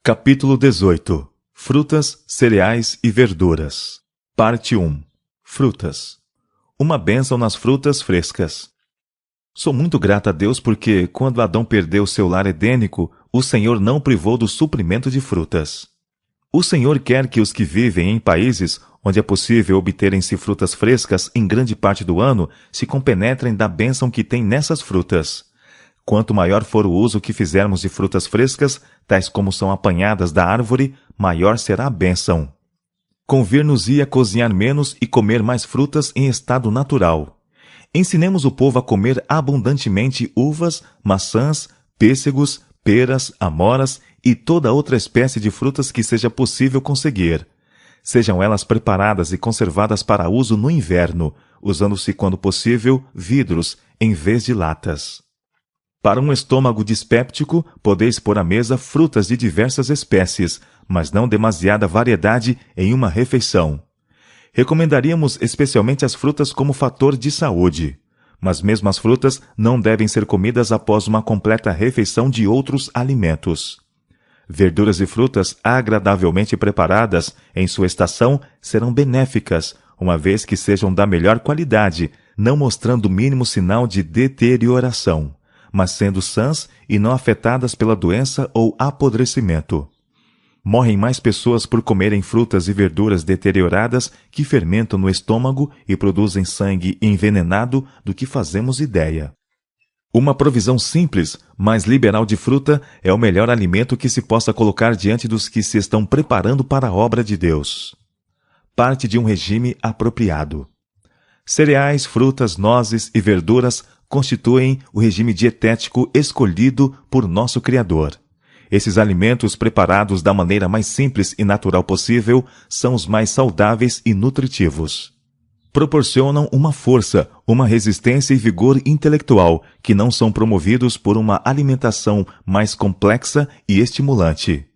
Capítulo 18. Frutas, cereais e verduras. Parte 1. Frutas. Uma bênção nas frutas frescas. Sou muito grata a Deus porque, quando Adão perdeu seu lar edênico, o Senhor não privou do suprimento de frutas. O Senhor quer que os que vivem em países onde é possível obterem-se frutas frescas em grande parte do ano se compenetrem da bênção que tem nessas frutas. Quanto maior for o uso que fizermos de frutas frescas, tais como são apanhadas da árvore, maior será a bênção. Convir-nos-ia cozinhar menos e comer mais frutas em estado natural. Ensinemos o povo a comer abundantemente uvas, maçãs, pêssegos, peras, amoras e toda outra espécie de frutas que seja possível conseguir. Sejam elas preparadas e conservadas para uso no inverno, usando-se, quando possível, vidros em vez de latas. Para um estômago dispéptico, podeis pôr à mesa frutas de diversas espécies, mas não demasiada variedade em uma refeição. Recomendaríamos especialmente as frutas como fator de saúde. Mas mesmo as frutas não devem ser comidas após uma completa refeição de outros alimentos. Verduras e frutas agradavelmente preparadas em sua estação serão benéficas, uma vez que sejam da melhor qualidade, não mostrando o mínimo sinal de deterioração, mas sendo sãs e não afetadas pela doença ou apodrecimento. Morrem mais pessoas por comerem frutas e verduras deterioradas que fermentam no estômago e produzem sangue envenenado do que fazemos ideia. Uma provisão simples, mas liberal de fruta é o melhor alimento que se possa colocar diante dos que se estão preparando para a obra de Deus. Parte de um regime apropriado. Cereais, frutas, nozes e verduras constituem o regime dietético escolhido por nosso Criador. Esses alimentos, preparados da maneira mais simples e natural possível, são os mais saudáveis e nutritivos. Proporcionam uma força, uma resistência e vigor intelectual que não são promovidos por uma alimentação mais complexa e estimulante.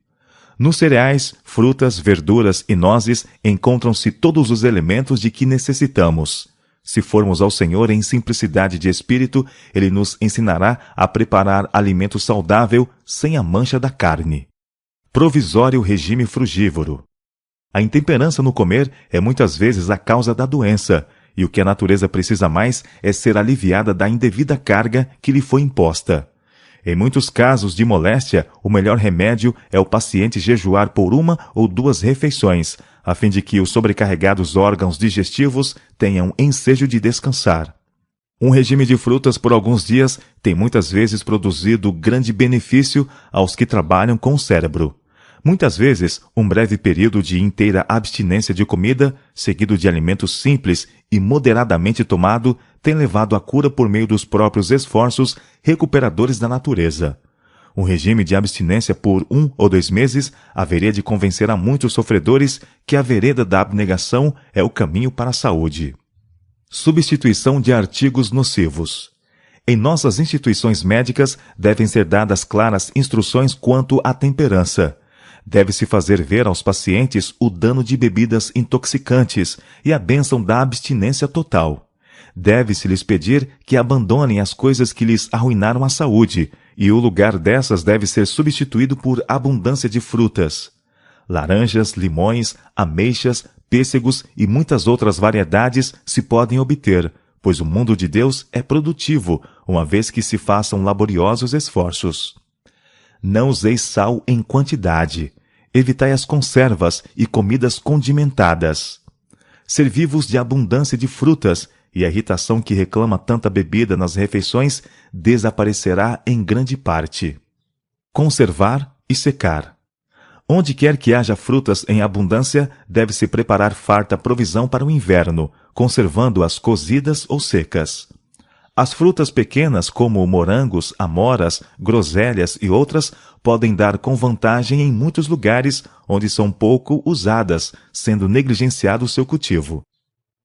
Nos cereais, frutas, verduras e nozes encontram-se todos os elementos de que necessitamos. Se formos ao Senhor em simplicidade de espírito, Ele nos ensinará a preparar alimento saudável sem a mancha da carne. Provisório regime frugívoro. A intemperança no comer é muitas vezes a causa da doença, e o que a natureza precisa mais é ser aliviada da indevida carga que lhe foi imposta. Em muitos casos de moléstia, o melhor remédio é o paciente jejuar por 1 ou 2 refeições, a fim de que os sobrecarregados órgãos digestivos tenham ensejo de descansar. Um regime de frutas por alguns dias tem muitas vezes produzido grande benefício aos que trabalham com o cérebro. Muitas vezes, um breve período de inteira abstinência de comida, seguido de alimentos simples e moderadamente tomado, tem levado à cura por meio dos próprios esforços recuperadores da natureza. Um regime de abstinência por 1 ou 2 meses haveria de convencer a muitos sofredores que a vereda da abnegação é o caminho para a saúde. Substituição de artigos nocivos. Em nossas instituições médicas devem ser dadas claras instruções quanto à temperança. Deve-se fazer ver aos pacientes o dano de bebidas intoxicantes e a bênção da abstinência total. Deve-se lhes pedir que abandonem as coisas que lhes arruinaram a saúde, e o lugar dessas deve ser substituído por abundância de frutas. Laranjas, limões, ameixas, pêssegos e muitas outras variedades se podem obter, pois o mundo de Deus é produtivo, uma vez que se façam laboriosos esforços. Não useis sal em quantidade. Evitai as conservas e comidas condimentadas. Servi-vos de abundância de frutas, e a irritação que reclama tanta bebida nas refeições desaparecerá em grande parte. Conservar e secar. Onde quer que haja frutas em abundância, deve-se preparar farta provisão para o inverno, conservando-as cozidas ou secas. As frutas pequenas, como morangos, amoras, groselhas e outras, podem dar com vantagem em muitos lugares onde são pouco usadas, sendo negligenciado o seu cultivo.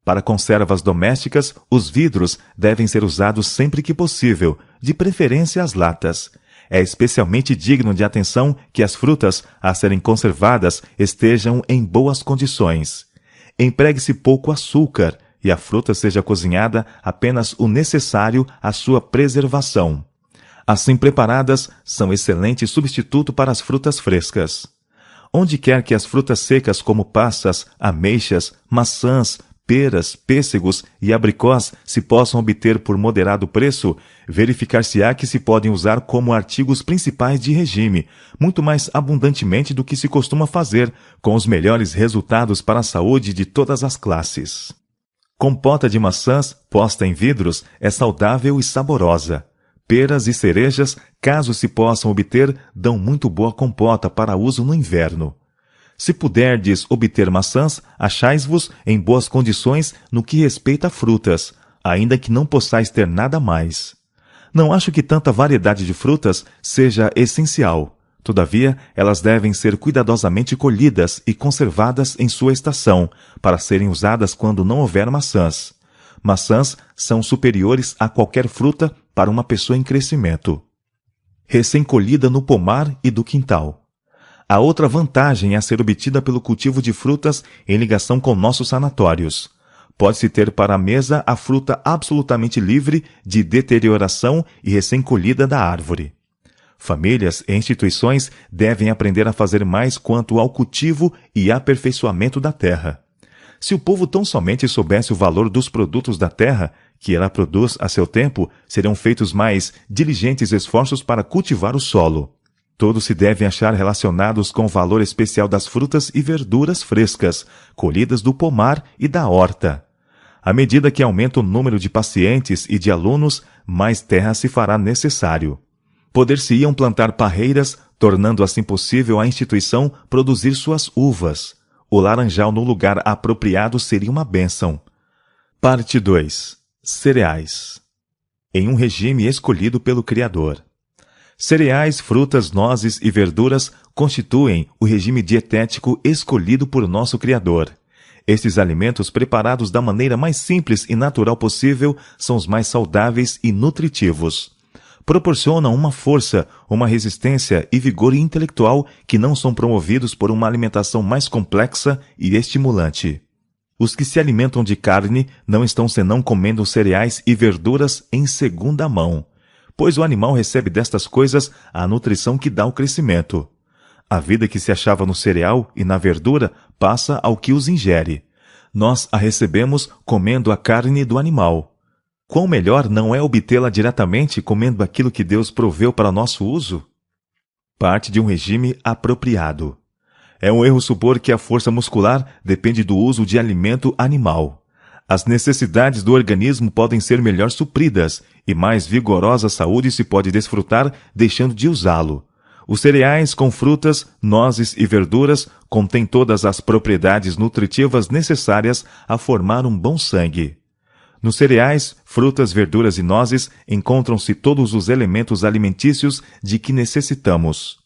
Para conservas domésticas, os vidros devem ser usados sempre que possível, de preferência as latas. É especialmente digno de atenção que as frutas, a serem conservadas, estejam em boas condições. Empregue-se pouco açúcar, e a fruta seja cozinhada apenas o necessário à sua preservação. Assim preparadas, são excelente substituto para as frutas frescas. Onde quer que as frutas secas como passas, ameixas, maçãs, peras, pêssegos e abricós se possam obter por moderado preço, verificar-se-á que se podem usar como artigos principais de regime, muito mais abundantemente do que se costuma fazer, com os melhores resultados para a saúde de todas as classes. Compota de maçãs, posta em vidros, é saudável e saborosa. Peras e cerejas, caso se possam obter, dão muito boa compota para uso no inverno. Se puderdes obter maçãs, achais-vos em boas condições no que respeita a frutas, ainda que não possais ter nada mais. Não acho que tanta variedade de frutas seja essencial. Todavia, elas devem ser cuidadosamente colhidas e conservadas em sua estação, para serem usadas quando não houver maçãs. Maçãs são superiores a qualquer fruta para uma pessoa em crescimento. Recém-colhida no pomar e do quintal. A outra vantagem é a ser obtida pelo cultivo de frutas em ligação com nossos sanatórios. Pode-se ter para a mesa a fruta absolutamente livre de deterioração e recém-colhida da árvore. Famílias e instituições devem aprender a fazer mais quanto ao cultivo e aperfeiçoamento da terra. Se o povo tão somente soubesse o valor dos produtos da terra, que ela produz a seu tempo, seriam feitos mais diligentes esforços para cultivar o solo. Todos se devem achar relacionados com o valor especial das frutas e verduras frescas, colhidas do pomar e da horta. À medida que aumenta o número de pacientes e de alunos, mais terra se fará necessário. Poder-se-iam plantar parreiras, tornando assim possível à instituição produzir suas uvas. O laranjal no lugar apropriado seria uma bênção. Parte 2. Cereais. Em um regime escolhido pelo Criador. Cereais, frutas, nozes e verduras constituem o regime dietético escolhido por nosso Criador. Estes alimentos, preparados da maneira mais simples e natural possível, são os mais saudáveis e nutritivos. Proporcionam uma força, uma resistência e vigor intelectual que não são promovidos por uma alimentação mais complexa e estimulante. Os que se alimentam de carne não estão senão comendo cereais e verduras em segunda mão, pois o animal recebe destas coisas a nutrição que dá o crescimento. A vida que se achava no cereal e na verdura passa ao que os ingere. Nós a recebemos comendo a carne do animal. Quão melhor não é obtê-la diretamente comendo aquilo que Deus proveu para nosso uso? Parte de um regime apropriado. É um erro supor que a força muscular depende do uso de alimento animal. As necessidades do organismo podem ser melhor supridas e mais vigorosa saúde se pode desfrutar deixando de usá-lo. Os cereais com frutas, nozes e verduras contêm todas as propriedades nutritivas necessárias a formar um bom sangue. Nos cereais, frutas, verduras e nozes encontram-se todos os elementos alimentícios de que necessitamos.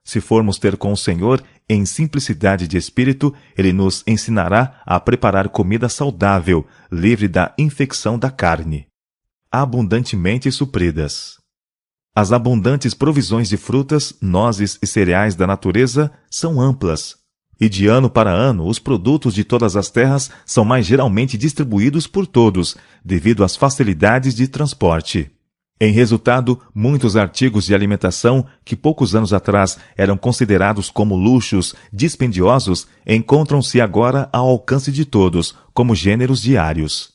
Se formos ter com o Senhor em simplicidade de espírito, Ele nos ensinará a preparar comida saudável, livre da infecção da carne. Abundantemente supridas. As abundantes provisões de frutas, nozes e cereais da natureza são amplas. E de ano para ano, os produtos de todas as terras são mais geralmente distribuídos por todos, devido às facilidades de transporte. Em resultado, muitos artigos de alimentação que poucos anos atrás eram considerados como luxos dispendiosos encontram-se agora ao alcance de todos, como gêneros diários.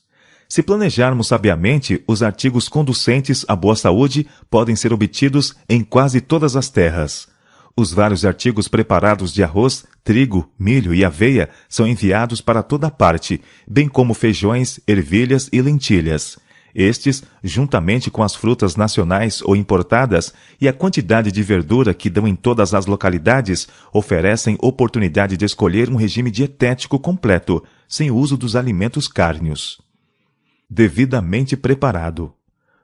Se planejarmos sabiamente, os artigos conducentes à boa saúde podem ser obtidos em quase todas as terras. Os vários artigos preparados de arroz, trigo, milho e aveia são enviados para toda parte, bem como feijões, ervilhas e lentilhas. Estes, juntamente com as frutas nacionais ou importadas e a quantidade de verdura que dão em todas as localidades, oferecem oportunidade de escolher um regime dietético completo, sem o uso dos alimentos cárneos. Devidamente preparado.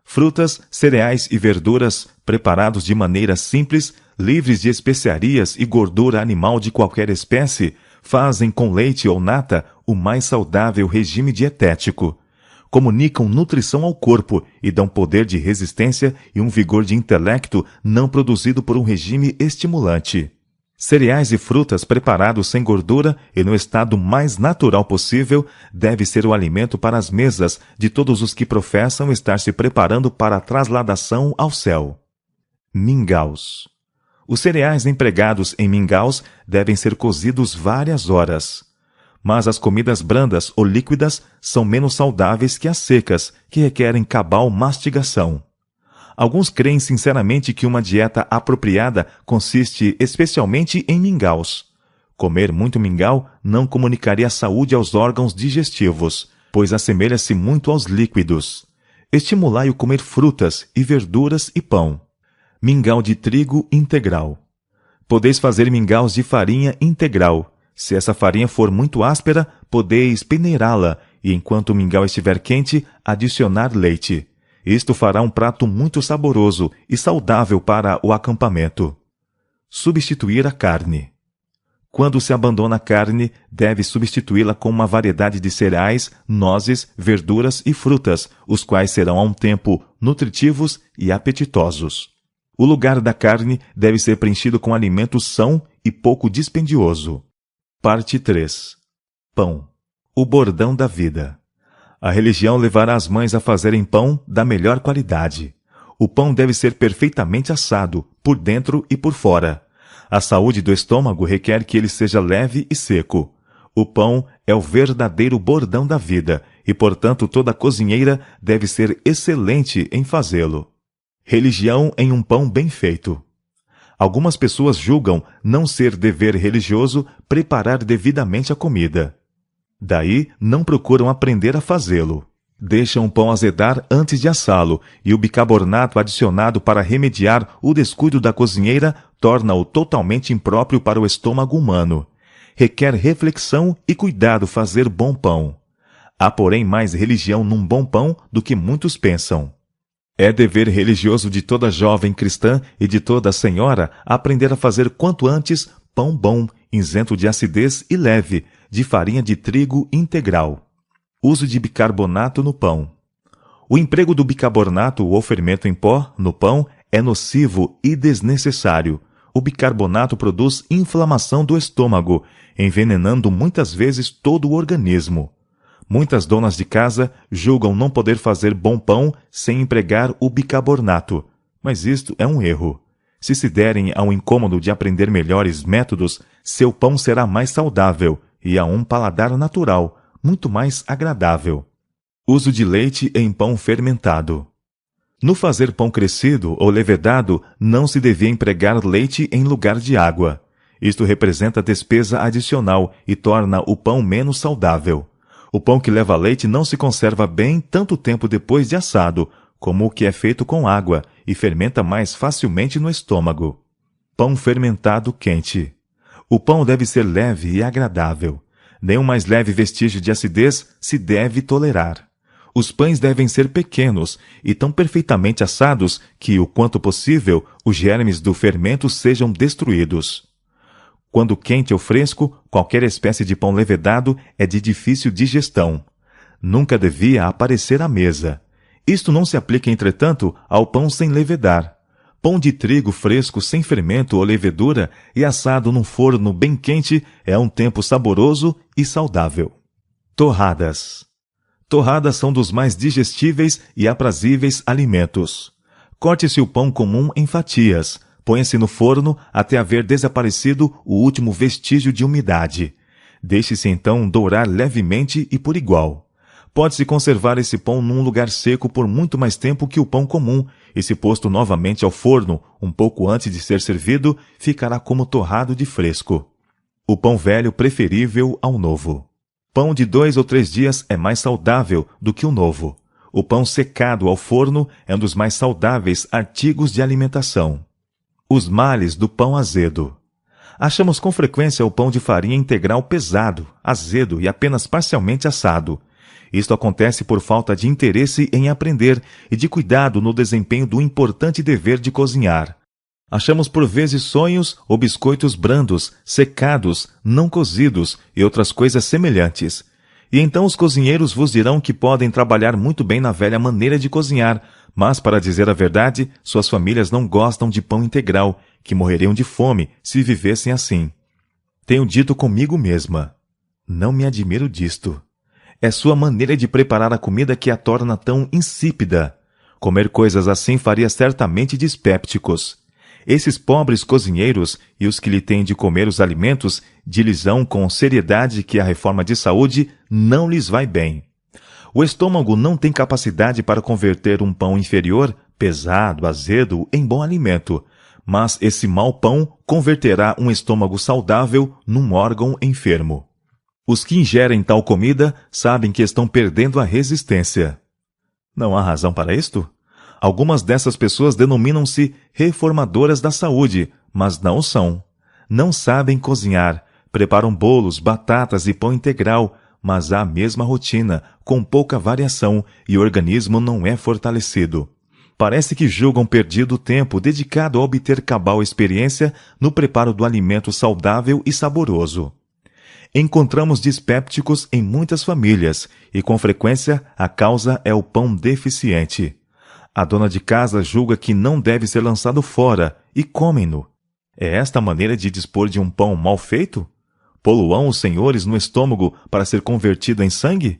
Frutas, cereais e verduras preparados de maneira simples, livres de especiarias e gordura animal de qualquer espécie, fazem com leite ou nata o mais saudável regime dietético. Comunicam nutrição ao corpo e dão poder de resistência e um vigor de intelecto não produzido por um regime estimulante. Cereais e frutas preparados sem gordura e no estado mais natural possível deve ser o alimento para as mesas de todos os que professam estar se preparando para a trasladação ao céu. Mingaus. Os cereais empregados em mingaus devem ser cozidos várias horas. Mas as comidas brandas ou líquidas são menos saudáveis que as secas, que requerem cabal mastigação. Alguns creem sinceramente que uma dieta apropriada consiste especialmente em mingaus. Comer muito mingau não comunicaria saúde aos órgãos digestivos, pois assemelha-se muito aos líquidos. Estimulai o comer frutas e verduras e pão. Mingau de trigo integral. Podeis fazer mingaus de farinha integral. Se essa farinha for muito áspera, podeis peneirá-la e, enquanto o mingau estiver quente, adicionar leite. Isto fará um prato muito saboroso e saudável para o acampamento. Substituir a carne. Quando se abandona a carne, deve substituí-la com uma variedade de cereais, nozes, verduras e frutas, os quais serão a um tempo nutritivos e apetitosos. O lugar da carne deve ser preenchido com alimento são e pouco dispendioso. Parte 3. Pão. O bordão da vida. A religião levará as mães a fazerem pão da melhor qualidade. O pão deve ser perfeitamente assado, por dentro e por fora. A saúde do estômago requer que ele seja leve e seco. O pão é o verdadeiro bordão da vida e, portanto, toda cozinheira deve ser excelente em fazê-lo. Religião em um pão bem feito. Algumas pessoas julgam não ser dever religioso preparar devidamente a comida. Daí, não procuram aprender a fazê-lo. Deixam o pão azedar antes de assá-lo, e o bicarbonato adicionado para remediar o descuido da cozinheira torna-o totalmente impróprio para o estômago humano. Requer reflexão e cuidado fazer bom pão. Há, porém, mais religião num bom pão do que muitos pensam. É dever religioso de toda jovem cristã e de toda senhora aprender a fazer quanto antes pão bom, isento de acidez e leve, de farinha de trigo integral. Uso de bicarbonato no pão. O emprego do bicarbonato ou fermento em pó no pão é nocivo e desnecessário. O bicarbonato produz inflamação do estômago, envenenando muitas vezes todo o organismo. Muitas donas de casa julgam não poder fazer bom pão sem empregar o bicarbonato, mas isto é um erro. Se se derem ao incômodo de aprender melhores métodos, seu pão será mais saudável e a um paladar natural, muito mais agradável. Uso de leite em pão fermentado. No fazer pão crescido ou levedado, não se devia empregar leite em lugar de água. Isto representa despesa adicional e torna o pão menos saudável. O pão que leva leite não se conserva bem tanto tempo depois de assado, como o que é feito com água, e fermenta mais facilmente no estômago. Pão fermentado quente. O pão deve ser leve e agradável. Nem o mais leve vestígio de acidez se deve tolerar. Os pães devem ser pequenos e tão perfeitamente assados que, o quanto possível, os germes do fermento sejam destruídos. Quando quente ou fresco, qualquer espécie de pão levedado é de difícil digestão. Nunca devia aparecer à mesa. Isto não se aplica, entretanto, ao pão sem levedar. Pão de trigo fresco sem fermento ou levedura e assado num forno bem quente é um tempo saboroso e saudável. Torradas. Torradas são dos mais digestíveis e aprazíveis alimentos. Corte-se o pão comum em fatias. Põe-se no forno até haver desaparecido o último vestígio de umidade. Deixe-se então dourar levemente e por igual. Pode-se conservar esse pão num lugar seco por muito mais tempo que o pão comum, e se posto novamente ao forno, um pouco antes de ser servido, ficará como torrado de fresco. O pão velho preferível ao novo. Pão de 2 ou 3 dias é mais saudável do que o novo. O pão secado ao forno é um dos mais saudáveis artigos de alimentação. Os males do pão azedo. Achamos com frequência o pão de farinha integral pesado, azedo e apenas parcialmente assado. Isto acontece por falta de interesse em aprender e de cuidado no desempenho do importante dever de cozinhar. Achamos por vezes sonhos ou biscoitos brandos, secados, não cozidos e outras coisas semelhantes. E então os cozinheiros vos dirão que podem trabalhar muito bem na velha maneira de cozinhar, mas, para dizer a verdade, suas famílias não gostam de pão integral, que morreriam de fome se vivessem assim. Tenho dito comigo mesma: não me admiro disto. É sua maneira de preparar a comida que a torna tão insípida. Comer coisas assim faria certamente dispépticos. Esses pobres cozinheiros e os que lhe têm de comer os alimentos dilizão com seriedade que a reforma de saúde não lhes vai bem. O estômago não tem capacidade para converter um pão inferior, pesado, azedo, em bom alimento, mas esse mau pão converterá um estômago saudável num órgão enfermo. Os que ingerem tal comida sabem que estão perdendo a resistência. Não há razão para isto? Algumas dessas pessoas denominam-se reformadoras da saúde, mas não o são. Não sabem cozinhar, preparam bolos, batatas e pão integral, mas há a mesma rotina, com pouca variação, e o organismo não é fortalecido. Parece que julgam perdido o tempo dedicado a obter cabal experiência no preparo do alimento saudável e saboroso. Encontramos dispépticos em muitas famílias, e com frequência a causa é o pão deficiente. A dona de casa julga que não deve ser lançado fora, e comem-no. É esta a maneira de dispor de um pão mal feito? Poluam os senhores no estômago para ser convertido em sangue?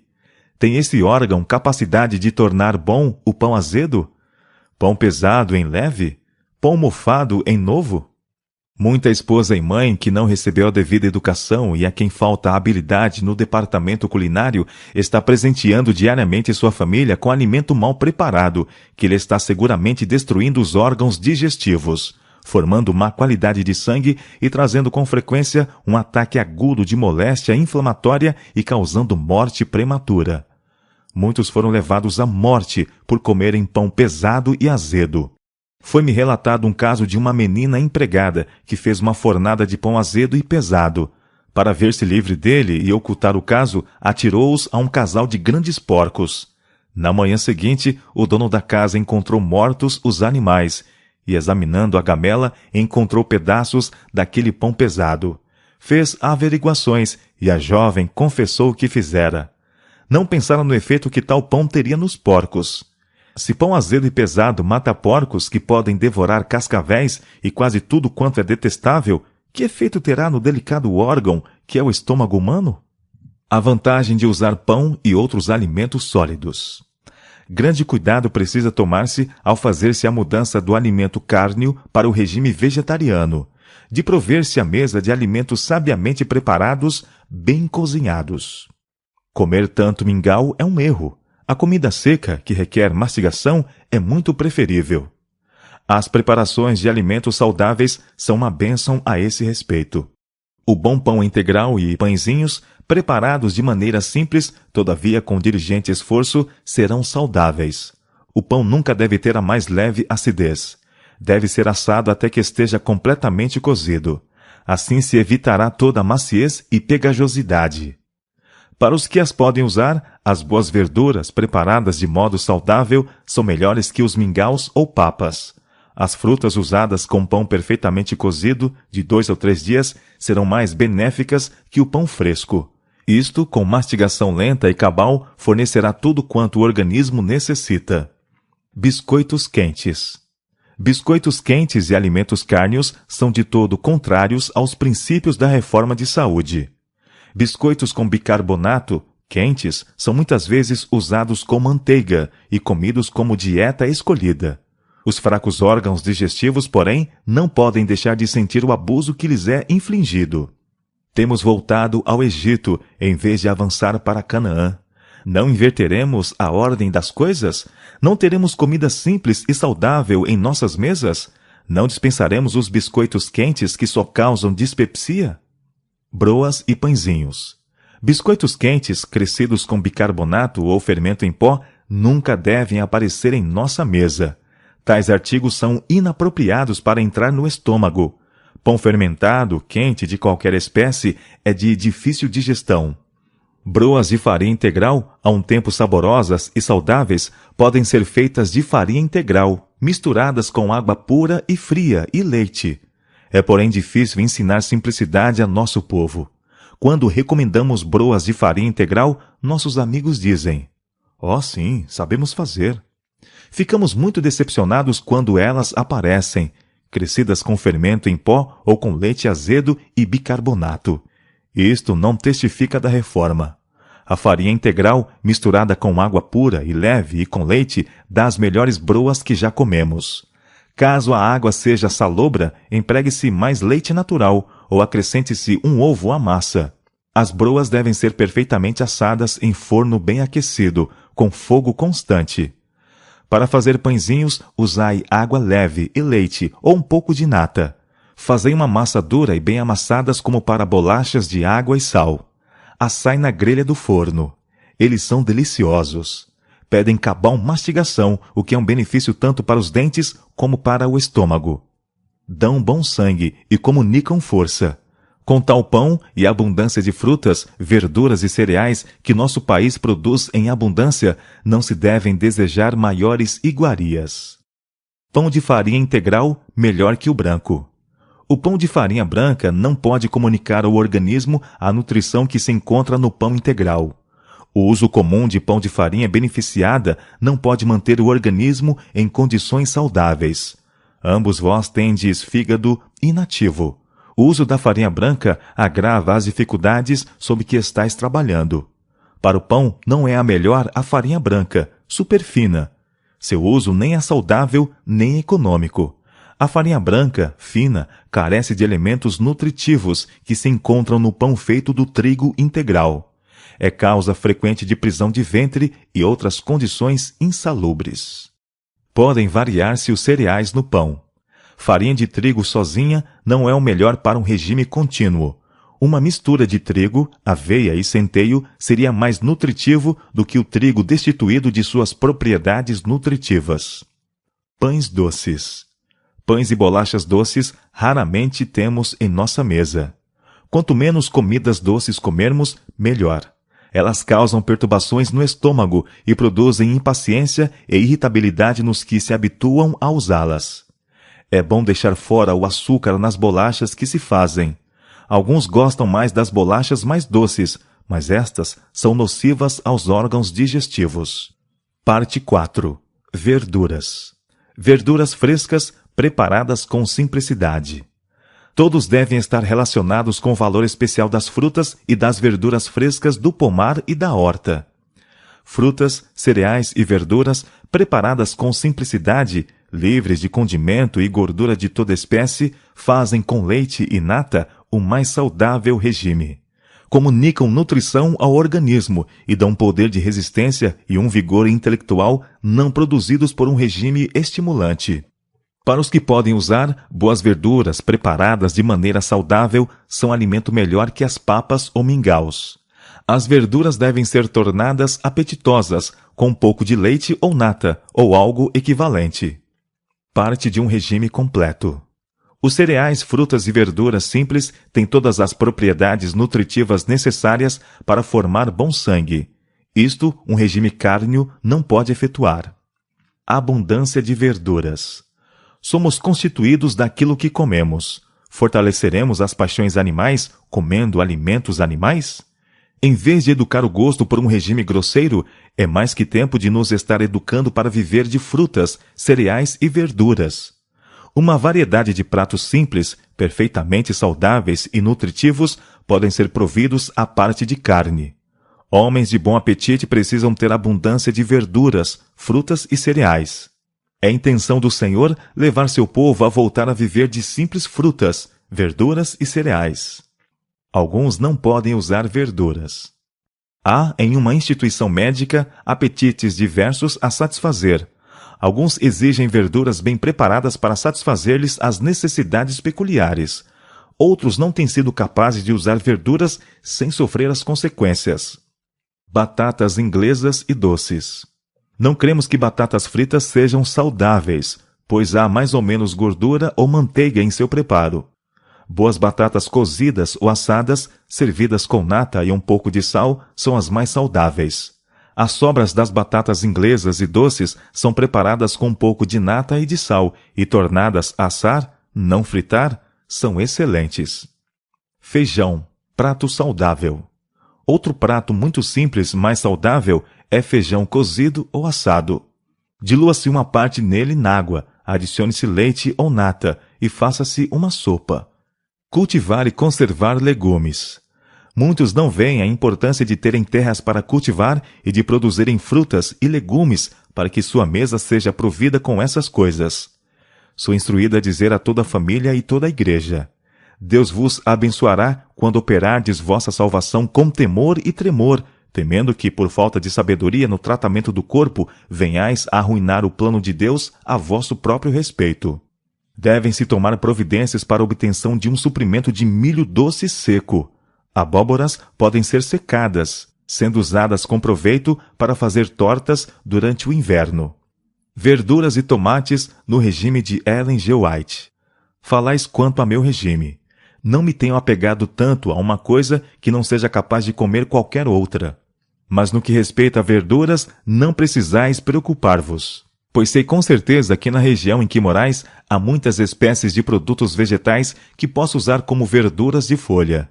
Tem esse órgão capacidade de tornar bom o pão azedo? Pão pesado em leve? Pão mofado em novo? Muita esposa e mãe que não recebeu a devida educação e a quem falta habilidade no departamento culinário está presenteando diariamente sua família com alimento mal preparado, que lhe está seguramente destruindo os órgãos digestivos, formando má qualidade de sangue e trazendo com frequência um ataque agudo de moléstia inflamatória e causando morte prematura. Muitos foram levados à morte por comerem pão pesado e azedo. Foi-me relatado um caso de uma menina empregada que fez uma fornada de pão azedo e pesado. Para ver-se livre dele e ocultar o caso, atirou-os a um casal de grandes porcos. Na manhã seguinte, o dono da casa encontrou mortos os animais e, examinando a gamela, encontrou pedaços daquele pão pesado. Fez averiguações e a jovem confessou o que fizera. Não pensaram no efeito que tal pão teria nos porcos. Se pão azedo e pesado mata porcos que podem devorar cascavéis e quase tudo quanto é detestável, que efeito terá no delicado órgão que é o estômago humano? A vantagem de usar pão e outros alimentos sólidos. Grande cuidado precisa tomar-se ao fazer-se a mudança do alimento cárneo para o regime vegetariano, de prover-se à mesa de alimentos sabiamente preparados, bem cozinhados. Comer tanto mingau é um erro. A comida seca, que requer mastigação, é muito preferível. As preparações de alimentos saudáveis são uma bênção a esse respeito. O bom pão integral e pãezinhos, preparados de maneira simples, todavia com diligente esforço, serão saudáveis. O pão nunca deve ter a mais leve acidez. Deve ser assado até que esteja completamente cozido. Assim se evitará toda a maciez e pegajosidade. Para os que as podem usar, as boas verduras preparadas de modo saudável são melhores que os mingaus ou papas. As frutas usadas com pão perfeitamente cozido, de 2 ou 3 dias, serão mais benéficas que o pão fresco. Isto, com mastigação lenta e cabal, fornecerá tudo quanto o organismo necessita. Biscoitos quentes. Biscoitos quentes e alimentos cárneos são de todo contrários aos princípios da reforma de saúde. Biscoitos com bicarbonato, quentes, são muitas vezes usados com manteiga e comidos como dieta escolhida. Os fracos órgãos digestivos, porém, não podem deixar de sentir o abuso que lhes é infligido. Temos voltado ao Egito, em vez de avançar para Canaã. Não inverteremos a ordem das coisas? Não teremos comida simples e saudável em nossas mesas? Não dispensaremos os biscoitos quentes que só causam dispepsia? Broas e pãezinhos. Biscoitos quentes, crescidos com bicarbonato ou fermento em pó, nunca devem aparecer em nossa mesa. Tais artigos são inapropriados para entrar no estômago. Pão fermentado, quente de qualquer espécie, é de difícil digestão. Broas de farinha integral, a um tempo saborosas e saudáveis, podem ser feitas de farinha integral, misturadas com água pura e fria e leite. É, porém, difícil ensinar simplicidade a nosso povo. Quando recomendamos broas de farinha integral, nossos amigos dizem: "Oh, sim, sabemos fazer." Ficamos muito decepcionados quando elas aparecem, crescidas com fermento em pó ou com leite azedo e bicarbonato. Isto não testifica da reforma. A farinha integral, misturada com água pura e leve e com leite, dá as melhores broas que já comemos. Caso a água seja salobra, empregue-se mais leite natural ou acrescente-se um ovo à massa. As broas devem ser perfeitamente assadas em forno bem aquecido, com fogo constante. Para fazer pãezinhos, usai água leve e leite ou um pouco de nata. Fazei uma massa dura e bem amassadas como para bolachas de água e sal. Assai na grelha do forno. Eles são deliciosos. Pedem cabal mastigação, o que é um benefício tanto para os dentes como para o estômago. Dão bom sangue e comunicam força. Com tal pão e abundância de frutas, verduras e cereais que nosso país produz em abundância, não se devem desejar maiores iguarias. Pão de farinha integral, melhor que o branco. O pão de farinha branca não pode comunicar ao organismo a nutrição que se encontra no pão integral. O uso comum de pão de farinha beneficiada não pode manter o organismo em condições saudáveis. Ambos vós tendes fígado inativo. O uso da farinha branca agrava as dificuldades sob que estáis trabalhando. Para o pão não é a melhor a farinha branca, superfina. Seu uso nem é saudável nem econômico. A farinha branca, fina, carece de elementos nutritivos que se encontram no pão feito do trigo integral. É causa frequente de prisão de ventre e outras condições insalubres. Podem variar-se os cereais no pão. Farinha de trigo sozinha não é o melhor para um regime contínuo. Uma mistura de trigo, aveia e centeio seria mais nutritivo do que o trigo destituído de suas propriedades nutritivas. Pães doces. Pães e bolachas doces raramente temos em nossa mesa. Quanto menos comidas doces comermos, melhor. Elas causam perturbações no estômago e produzem impaciência e irritabilidade nos que se habituam a usá-las. É bom deixar fora o açúcar nas bolachas que se fazem. Alguns gostam mais das bolachas mais doces, mas estas são nocivas aos órgãos digestivos. Parte 4. Verduras. Verduras frescas preparadas com simplicidade. Todos devem estar relacionados com o valor especial das frutas e das verduras frescas do pomar e da horta. Frutas, cereais e verduras preparadas com simplicidade, livres de condimento e gordura de toda espécie, fazem com leite e nata o mais saudável regime. Comunicam nutrição ao organismo e dão poder de resistência e um vigor intelectual não produzidos por um regime estimulante. Para os que podem usar, boas verduras preparadas de maneira saudável são alimento melhor que as papas ou mingaus. As verduras devem ser tornadas apetitosas com um pouco de leite ou nata, ou algo equivalente. Parte de um regime completo. Os cereais, frutas e verduras simples têm todas as propriedades nutritivas necessárias para formar bom sangue. Isto, um regime cárneo não pode efetuar. Abundância de verduras. Somos constituídos daquilo que comemos. Fortaleceremos as paixões animais comendo alimentos animais? Em vez de educar o gosto por um regime grosseiro, é mais que tempo de nos estar educando para viver de frutas, cereais e verduras. Uma variedade de pratos simples, perfeitamente saudáveis e nutritivos, podem ser providos à parte de carne. Homens de bom apetite precisam ter abundância de verduras, frutas e cereais. É intenção do Senhor levar seu povo a voltar a viver de simples frutas, verduras e cereais. Alguns não podem usar verduras. Há, em uma instituição médica, apetites diversos a satisfazer. Alguns exigem verduras bem preparadas para satisfazer-lhes as necessidades peculiares. Outros não têm sido capazes de usar verduras sem sofrer as consequências. Batatas inglesas e doces. Não cremos que batatas fritas sejam saudáveis, pois há mais ou menos gordura ou manteiga em seu preparo. Boas batatas cozidas ou assadas, servidas com nata e um pouco de sal, são as mais saudáveis. As sobras das batatas inglesas e doces são preparadas com um pouco de nata e de sal e tornadas a assar, não fritar, são excelentes. Feijão, prato saudável. Outro prato muito simples, mas saudável, é feijão cozido ou assado. Dilua-se uma parte nele na água, adicione-se leite ou nata e faça-se uma sopa. Cultivar e conservar legumes. Muitos não veem a importância de terem terras para cultivar e de produzirem frutas e legumes para que sua mesa seja provida com essas coisas. Sou instruída a dizer a toda a família e toda a igreja: Deus vos abençoará quando operardes vossa salvação com temor e tremor, temendo que, por falta de sabedoria no tratamento do corpo, venhais a arruinar o plano de Deus a vosso próprio respeito. Devem-se tomar providências para a obtenção de um suprimento de milho doce seco. Abóboras podem ser secadas, sendo usadas com proveito para fazer tortas durante o inverno. Verduras e tomates no regime de Ellen G. White. Falais quanto a meu regime. Não me tenho apegado tanto a uma coisa que não seja capaz de comer qualquer outra. Mas no que respeita a verduras, não precisais preocupar-vos. Pois sei com certeza que na região em que morais há muitas espécies de produtos vegetais que posso usar como verduras de folha.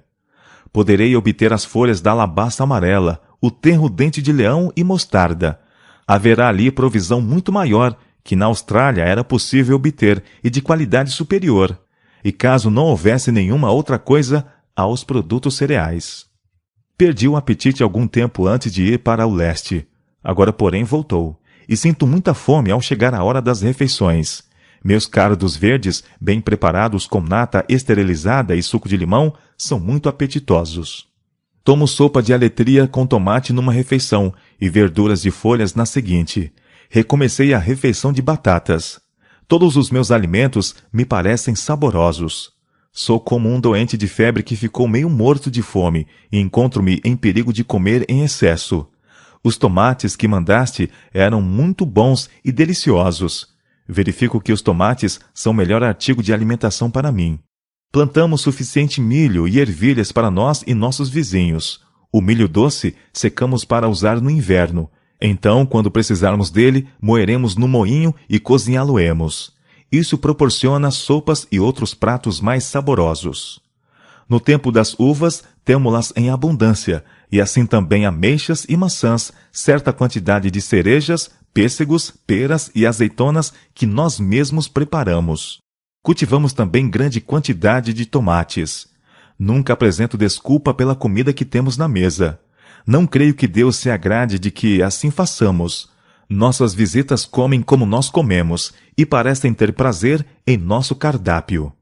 Poderei obter as folhas da alabasta amarela, o tenro dente de leão e mostarda. Haverá ali provisão muito maior, que na Austrália era possível obter e de qualidade superior. E caso não houvesse nenhuma outra coisa, aos produtos cereais. Perdi o apetite algum tempo antes de ir para o leste. Agora, porém, voltou. E sinto muita fome ao chegar a hora das refeições. Meus cardos verdes, bem preparados com nata esterilizada e suco de limão, são muito apetitosos. Tomo sopa de aletria com tomate numa refeição e verduras de folhas na seguinte. Recomecei a refeição de batatas. Todos os meus alimentos me parecem saborosos. Sou como um doente de febre que ficou meio morto de fome e encontro-me em perigo de comer em excesso. Os tomates que mandaste eram muito bons e deliciosos. Verifico que os tomates são o melhor artigo de alimentação para mim. Plantamos suficiente milho e ervilhas para nós e nossos vizinhos. O milho doce secamos para usar no inverno. Então, quando precisarmos dele, moeremos no moinho e cozinhá-lo-emos. Isso proporciona sopas e outros pratos mais saborosos. No tempo das uvas, temo-las em abundância, e assim também ameixas e maçãs, certa quantidade de cerejas, pêssegos, peras e azeitonas que nós mesmos preparamos. Cultivamos também grande quantidade de tomates. Nunca apresento desculpa pela comida que temos na mesa. Não creio que Deus se agrade de que assim façamos. Nossas visitas comem como nós comemos e parecem ter prazer em nosso cardápio.